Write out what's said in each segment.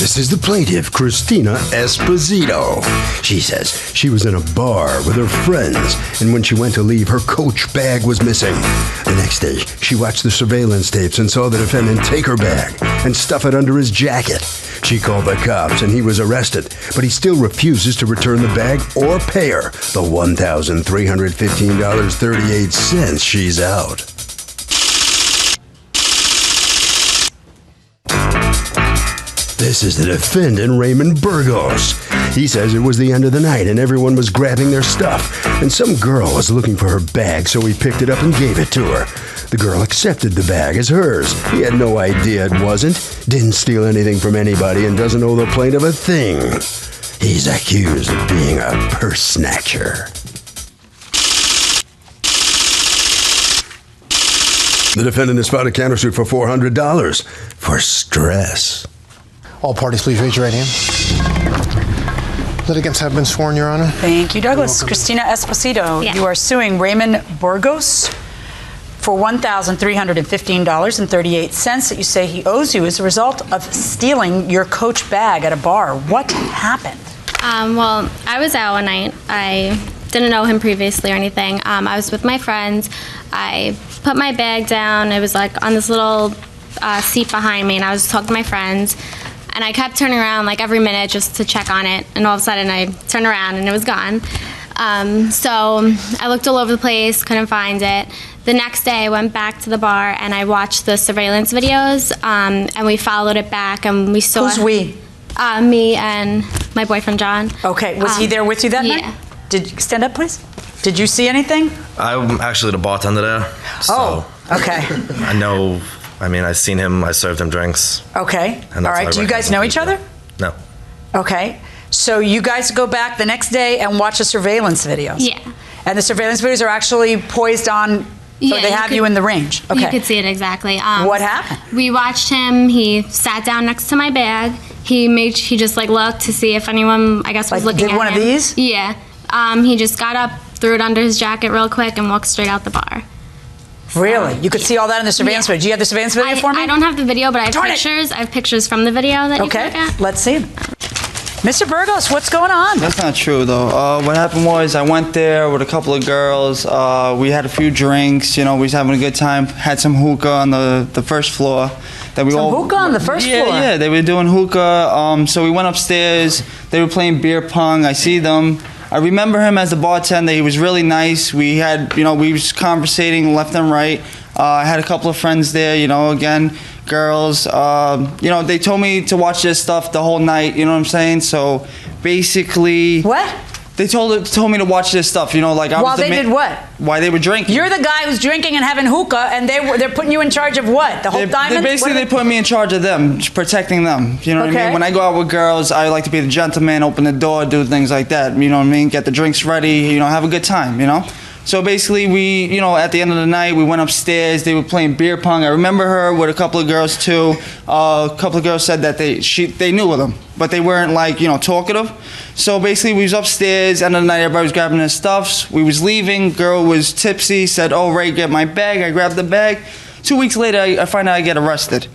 This is the plaintiff, Christina Esposito. She says she was in a bar with her friends, and when she went to leave, her Coach bag was missing. The next day, she watched the surveillance tapes and saw the defendant take her bag and stuff it under his jacket. She called the cops, and he was arrested, but he still refuses to return the bag or pay her the $1,315.38 she's out. This is the defendant, Raymond Burgos. He says it was the end of the night and everyone was grabbing their stuff, and some girl was looking for her bag, so he picked it up and gave it to her. The girl accepted the bag as hers. He had no idea it wasn't, didn't steal anything from anybody, and doesn't owe the plaintiff a thing. He's accused of being a purse snatcher. The defendant has filed a countersuit for $400 for stress. All parties, please raise your right hand. Litigants have been sworn, Your Honor. Thank you, Douglas. Christina Esposito, Yes. You are suing Raymond Burgos for $1,315.38 that you say he owes you as a result of stealing your Coach bag at a bar. What happened? Well, I was out one night. I didn't know him previously or anything. I was with my friends. I put my bag down. It was like on this little seat behind me, and I was talking to my friends. And I kept turning around like every minute just to check on it. And all of a sudden I turned around and it was gone. So I looked all over the place, couldn't find it. The next day I went back to the bar and I watched the surveillance videos, and we followed it back and we saw— Who's we? Me and my boyfriend, John. Okay, was he there with you that night? Yeah. Did you stand up, please? Did you see anything? I'm actually the bartender there. So okay. I know, I've seen him, I served him drinks. Okay, And all that's right. how I Do you guys know each other? No. Okay, so you guys go back the next day and watch the surveillance videos? Yeah. And the surveillance videos are actually poised on, so they have you in the range? Okay. You could see it exactly. What happened? We watched him. He sat down next to my bag. He just like looked to see if anyone, I guess, was Like, looking did at one him. of these? Yeah. He just got up, threw it under his jacket real quick, and walked straight out the bar. Really? You could see all that in the surveillance video. Do you have the surveillance video for me? I don't have the video, but I have Darn it. pictures. I have pictures from the video that you can look Okay, at. let's see them. Mr. Burgos, what's going on? That's not true, though. What happened was I went there with a couple of girls. We had a few drinks. We was having a good time. Had some hookah on the first floor. That we Some all, hookah on the first floor? Yeah, they were doing hookah. So we went upstairs. They were playing beer pong. I see them. I remember him as the bartender. He was really nice. We had, we was conversating left and right. I had a couple of friends there, again, girls. They told me to watch this stuff the whole night, you know what I'm saying? So basically— What? They told me to watch this stuff, like I was— While they did what? While they were drinking. You're the guy who's drinking and having hookah, and they're putting you in charge of what? The whole diamond? They put me in charge of them, protecting them. You know what I Okay. mean? When I go out with girls, I like to be the gentleman, open the door, do things like that. You know what I mean? Get the drinks ready, have a good time, So basically, we, at the end of the night, we went upstairs. They were playing beer pong. I remember her with a couple of girls too. A couple of girls said that they knew of them, but they weren't like talkative. So basically, we was upstairs. End of the night, everybody was grabbing their stuffs. We was leaving. Girl was tipsy. Said, "Oh, Ray, get my bag." I grabbed the bag. 2 weeks later, I find out I get arrested.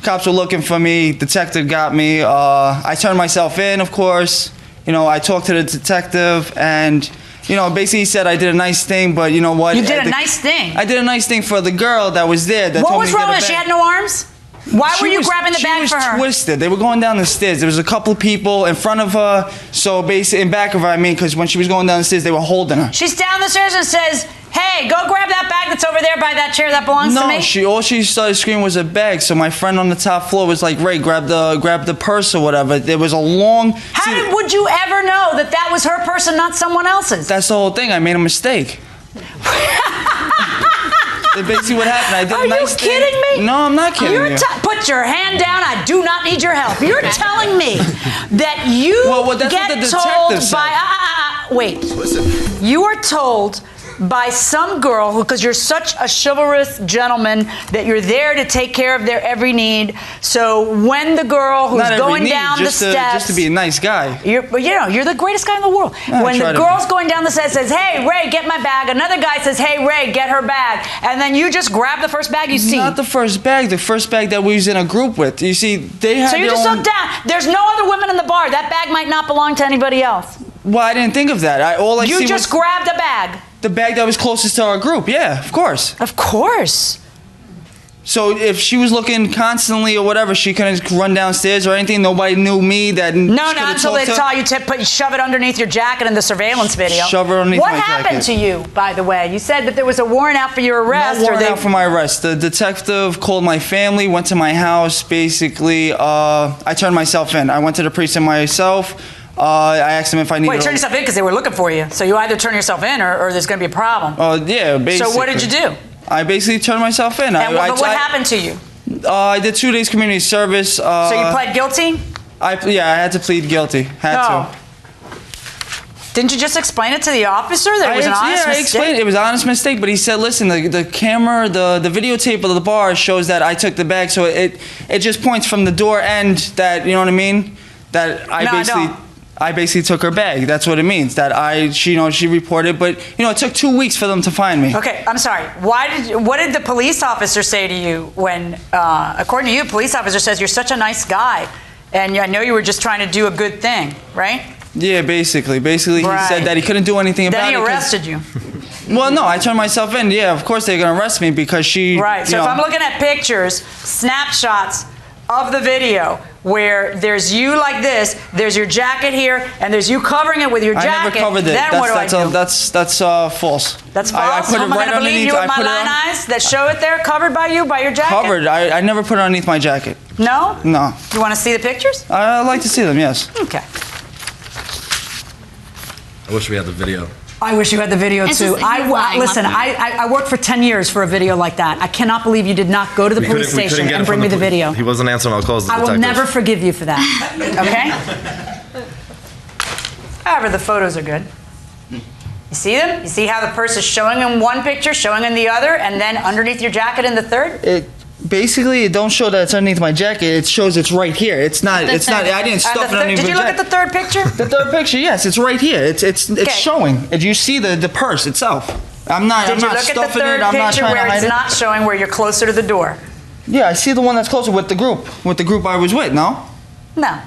Cops were looking for me. Detective got me. I turned myself in, of course. I talked to the detective and. Basically he said I did a nice thing, but you know what? You did a nice thing? I did a nice thing for the girl that was there. What was wrong with her? She had no arms? Why were you grabbing the bag for her? She was twisted. They were going down the stairs. There was a couple people in front of her, so basically in back of her, because when she was going down the stairs, they were holding her. She's down the stairs and says, "Hey, go grab that bag that's over there by that chair that belongs to me." No, all she started screaming was a bag. So my friend on the top floor was like, "Ray, grab the purse or whatever." There was a long. Would you ever know that was her purse and not someone else's? That's the whole thing. I made a mistake. That's basically what happened. I did a nice thing. Are you kidding me? No, I'm not kidding you. Put your hand down. I do not need your help. You're telling me that you that's get what the told detective said. by... Wait. You are told by some girl who, because you're such a chivalrous gentleman that you're there to take care of their every need. So when the girl who's going down the steps, just to be a nice guy. you're the greatest guy in the world. When the girl's going down the steps, says, "Hey Ray, get my bag." Another guy says, "Hey Ray, get her bag," and then you just grab the first bag you see. Not the first bag. The first bag that we was in a group with. You see, they had. So you just look down. There's no other women in the bar. That bag might not belong to anybody else. Well, I didn't think of that. You just grabbed a bag. The bag that was closest to our group. Yeah, of course. Of course. So if she was looking constantly or whatever, she couldn't run downstairs or anything. Nobody knew me. That no, not until they saw you shove it underneath your jacket in the surveillance video. Shove it underneath my jacket. What happened to you, by the way? You said that there was a warrant out for your arrest. No warrant out for my arrest. The detective called my family, went to my house. Basically, I turned myself in. I went to the precinct myself. I asked them if I needed. Wait, turn yourself in because they were looking for you. So you either turn yourself in or there's going to be a problem. Yeah, basically. So what did you do? I basically turned myself in. And what happened to you? I did 2 days community service. So you pled guilty? Yeah, I had to plead guilty. Had to. Didn't you just explain it to the officer that it was an honest mistake? I explained it was an honest mistake, but he said, listen, the camera, the videotape of the bar shows that I took the bag, so it just points from the door end that, you know what I mean? That I basically took her bag. That's what it means. That she reported, but it took 2 weeks for them to find me. Okay, I'm sorry. What did the police officer say to you when, according to you, police officer says you're such a nice guy, and I know you were just trying to do a good thing, right? Yeah, basically. He said that he couldn't do anything about it. Then he arrested you. Well, no, I turned myself in. Yeah, of course they're gonna arrest me because she. Right. So if I'm looking at pictures, snapshots of the video where there's you like this, there's your jacket here, and there's you covering it with your jacket. I never covered it. Then what do I do? That's false. That's false? I put Am I going to believe you with my lying eyes that show it there covered by you, by your jacket? Covered. I never put it underneath my jacket. No? No. You want to see the pictures? I'd like to see them, yes. Okay. I wish we had the video. I wish you had the video too. Listen, I worked for 10 years for a video like that. I cannot believe you did not go to the police station and bring me the video. He wasn't answering. I'll call the detective. I will never forgive you for that. Okay? However, the photos are good. You see them? You see how the purse is showing in one picture, showing in the other, and then underneath your jacket in the third? Basically, it don't show that it's underneath my jacket. It shows it's right here. It's not. I didn't stuff it underneath my jacket. Did you look at the third picture? The third picture, yes, it's right here. It's showing. You see the purse itself. I'm not stuffing it. Did you look at the third picture where it's not showing, where you're closer to the door? Yeah, I see the one that's closer with the group I was with. No. No.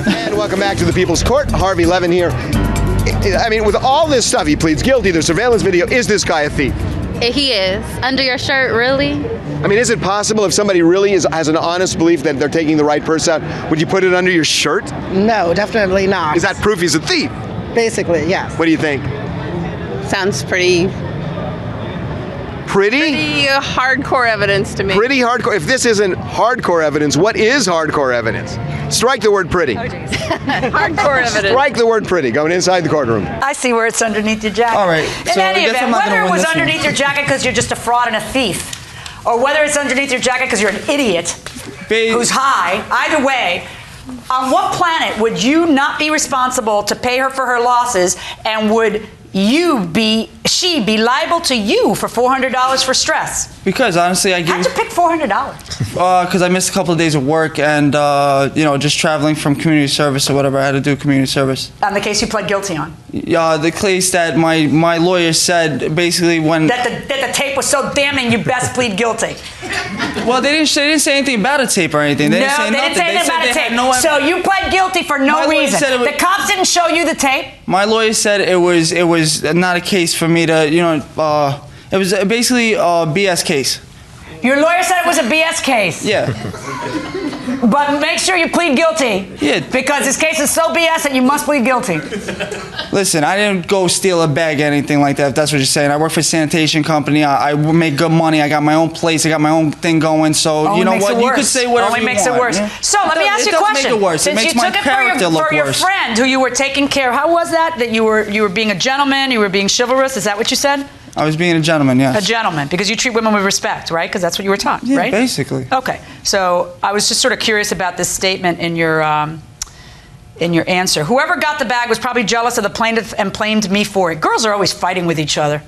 And welcome back to the People's Court. Harvey Levin here. I mean, with all this stuff, he pleads guilty. The surveillance video. Is this guy a thief? He is. Under your shirt, really? I mean, is it possible if somebody really has an honest belief that they're taking the right purse out, would you put it under your shirt? No, definitely not. Is that proof he's a thief? Basically, yes. What do you think? Sounds pretty hardcore evidence to me. Pretty hardcore. If this isn't hardcore evidence, what is hardcore evididence? Strike the word pretty. Oh, geez. Hardcore evidence. Strike the word pretty. Going inside the courtroom. I see where it's underneath your jacket. All right. In any event, whether it was underneath your jacket because you're just a fraud and a thief, or whether it's underneath your jacket because you're an idiot who's high, either way, on what planet would you not be responsible to pay her for her losses, and would she be liable to you for $400 for stress? Because honestly, How'd you pick $400? Because I missed a couple of days of work and just traveling from community service or whatever. I had to do community service. On the case you pled guilty on? The case that my lawyer said basically when that the tape was so damning, you best plead guilty. Well, they didn't say anything about a tape or anything. They didn't say anything about a tape. So you pled guilty for no reason. The cops didn't show you the tape? My lawyer said it was not a case for me to, it was basically a BS case. Your lawyer said it was a BS case? Yeah. But make sure you plead guilty. Yeah. Because this case is so BS that you must plead guilty. Listen, I didn't go steal a bag or anything like that, if that's what you're saying. I work for a sanitation company. I make good money. I got my own place. I got my own thing going. So, you know what? You could say whatever you want. Only makes it worse. Yeah? So, let me ask you a question. It doesn't make it worse. It makes my character look worse. For your friend who you were taking care of, how was that you were being a gentleman, you were being chivalrous? Is that what you said? I was being a gentleman, yes. A gentleman, because you treat women with respect, right? Because that's what you were taught, yeah, right? Basically. Okay, so I was just sort of curious about this statement in your in your answer. Whoever got the bag was probably jealous of the plaintiff and blamed me for it. Girls are always fighting with each other.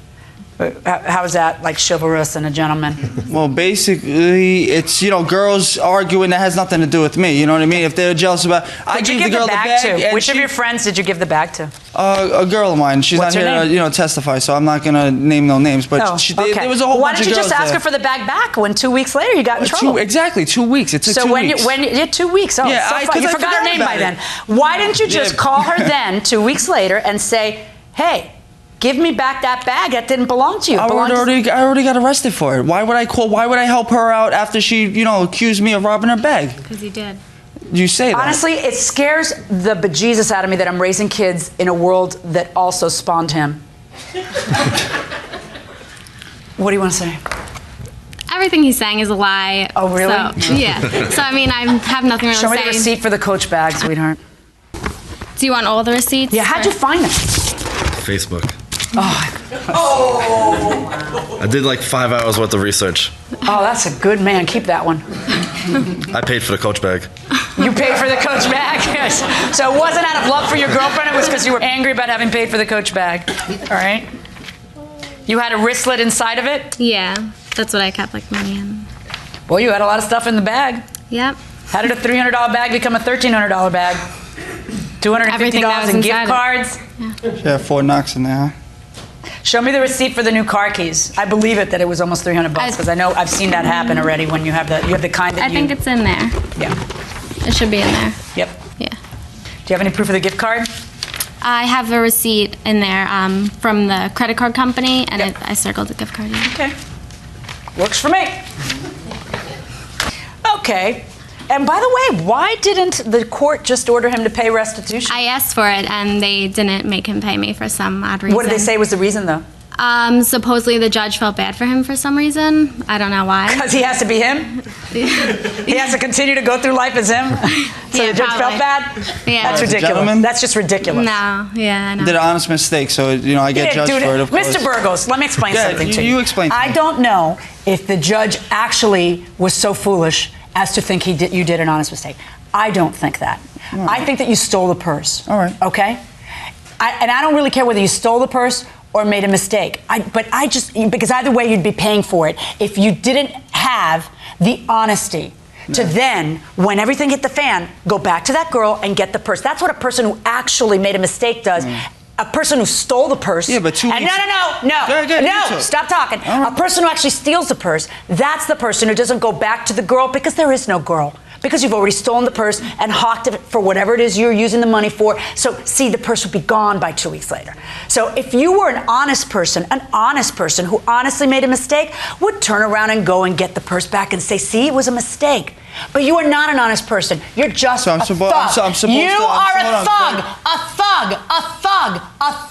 How is that like chivalrous and a gentleman? Well, basically, it's, girls arguing that has nothing to do with me. You know what I mean? If they're jealous about, I gave the girl the bag to. Which of your friends did you give the bag to? A girl of mine. She's What's not her here name? to, testify, so I'm not gonna name no names. But there was a whole Why bunch of girls. didn't you just ask there. her for the bag back when 2 weeks later you got in trouble? Exactly, 2 weeks. It took so 2 when weeks. you 2 weeks. Oh, Yeah, so fun. You forgot her name by then. Why didn't you just call her then 2 weeks later and say, hey, give me back that bag that didn't belong to you. I already got arrested for it. Why would I call? Why would I help her out after she, accused me of robbing her bag? Because you did. You say that. Honestly, it scares the bejesus out of me that I'm raising kids in a world that also spawned him. What do you want to say? Everything he's saying is a lie. Oh, really? So, yeah. So, I mean, I have nothing really to say. Show me the receipt for the Coach bag, sweetheart. Do you want all the receipts? Yeah, how'd you find them? Facebook. Oh. I did like 5 hours worth of research. Oh, that's a good man. Keep that one. I paid for the Coach bag. You paid for the Coach bag? Yes. So it wasn't out of love for your girlfriend, it was because you were angry about having paid for the Coach bag. All right. You had a wristlet inside of it? Yeah, that's what I kept like money in. Well, you had a lot of stuff in the bag. Yep. How did a $300 bag become a $1,300 bag? $250 in gift cards? Yeah, 4 knocks in there, huh? Show me the receipt for the new car keys. I believe it that it was almost $300 because I know I've seen that happen already when you have the kind that I think it's in there. Yeah. It should be in there. Yep. Yeah. Do you have any proof of the gift card? I have a receipt in there from the credit card company, and I circled the gift card. Yeah. Okay. Works for me. Okay. And by the way, why didn't the court just order him to pay restitution? I asked for it, and they didn't make him pay me for some odd reason. What did they say was the reason, though? Supposedly the judge felt bad for him for some reason. I don't know why. Because he has to be him? He has to continue to go through life as him? So Yeah, the judge probably. felt bad? Yeah. That's ridiculous. Gentleman? That's just ridiculous. No, yeah, I know. Did an honest mistake, so I get judged for it. Of course. Mr. Burgos, let me explain something to you. You explain. I don't know if the judge actually was so foolish as to think you did an honest mistake. I don't think that. Right. I think that you stole the purse. All right. Okay? And I don't really care whether you stole the purse or made a mistake. Because either way you'd be paying for it if you didn't have the honesty to then, when everything hit the fan, go back to that girl and get the purse. That's what a person who actually made a mistake does. A person who stole the purse. Yeah, but 2 weeks. No, stop talking. A person who actually steals the purse, that's the person who doesn't go back to the girl because there is no girl. Because you've already stolen the purse and hawked it for whatever it is you're using the money for. So, see, the purse would be gone by 2 weeks later. So if you were an honest person who honestly made a mistake would turn around and go and get the purse back and say, see, it was a mistake. But you are not an honest person. You're just a thug. You are a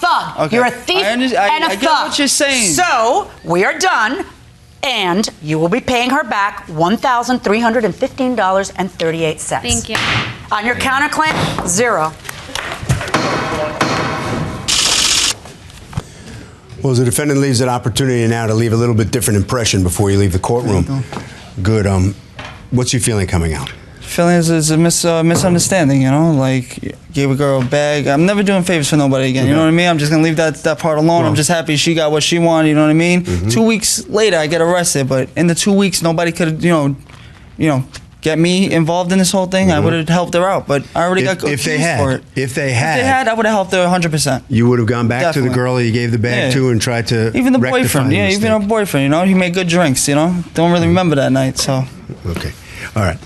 thug. Okay. You're a thief and a thug. I get what you're saying. So, we are done. And you will be paying her back $1,315.38. Thank you. On your counterclaim, 0. Well, the defendant leaves an opportunity now to leave a little bit different impression before you leave the courtroom. Good. What's your feeling coming out? Feeling is a misunderstanding, like gave a girl a bag. I'm never doing favors for nobody again, you know what I mean? I'm just gonna leave that part alone. I'm just happy she got what she wanted, you know what I mean? 2 weeks later I get arrested, but in the 2 weeks nobody could, get me involved in this whole thing. I would have helped her out, but I already got accused for it. If they had, I would have helped her 100%. You would have gone back to the girl that you gave the bag to and tried to even the rectify boyfriend, the even her boyfriend, he made good drinks, don't really remember that night, so. Okay, all right,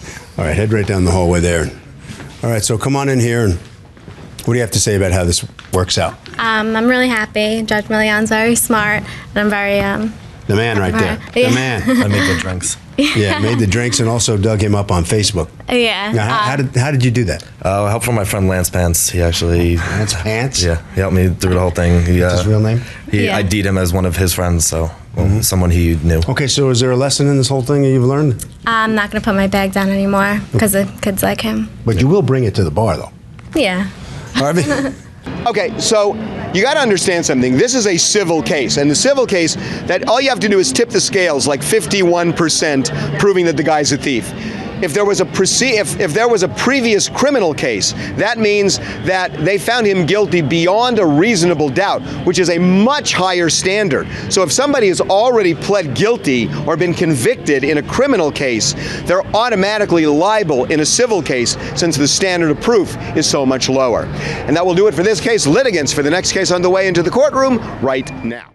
head right down the hallway there. All right, so come on in here, and what do you have to say about how this works out? I'm really happy. Judge Million's very smart, and I'm very the man right there. Yeah. The man. I made good drinks. Yeah, made the drinks and also dug him up on Facebook. Yeah. Now, how did you do that? Help from my friend Lance Pants. He actually... Lance Pants? Yeah, he helped me through the whole thing. What's his real name? He ID'd him as one of his friends, so someone he knew. Okay, so is there a lesson in this whole thing that you've learned? I'm not going to put my bag down anymore because the kids like him. But you will bring it to the bar, though. Yeah. Harvey? Okay, so you got to understand something. This is a civil case, and the civil case, that all you have to do is tip the scales, like 51%, proving that the guy's a thief. If there was a previous criminal case, that means that they found him guilty beyond a reasonable doubt, which is a much higher standard. So if somebody has already pled guilty or been convicted in a criminal case, they're automatically liable in a civil case since the standard of proof is so much lower. And that will do it for this case. Litigants for the next case on the way into the courtroom right now.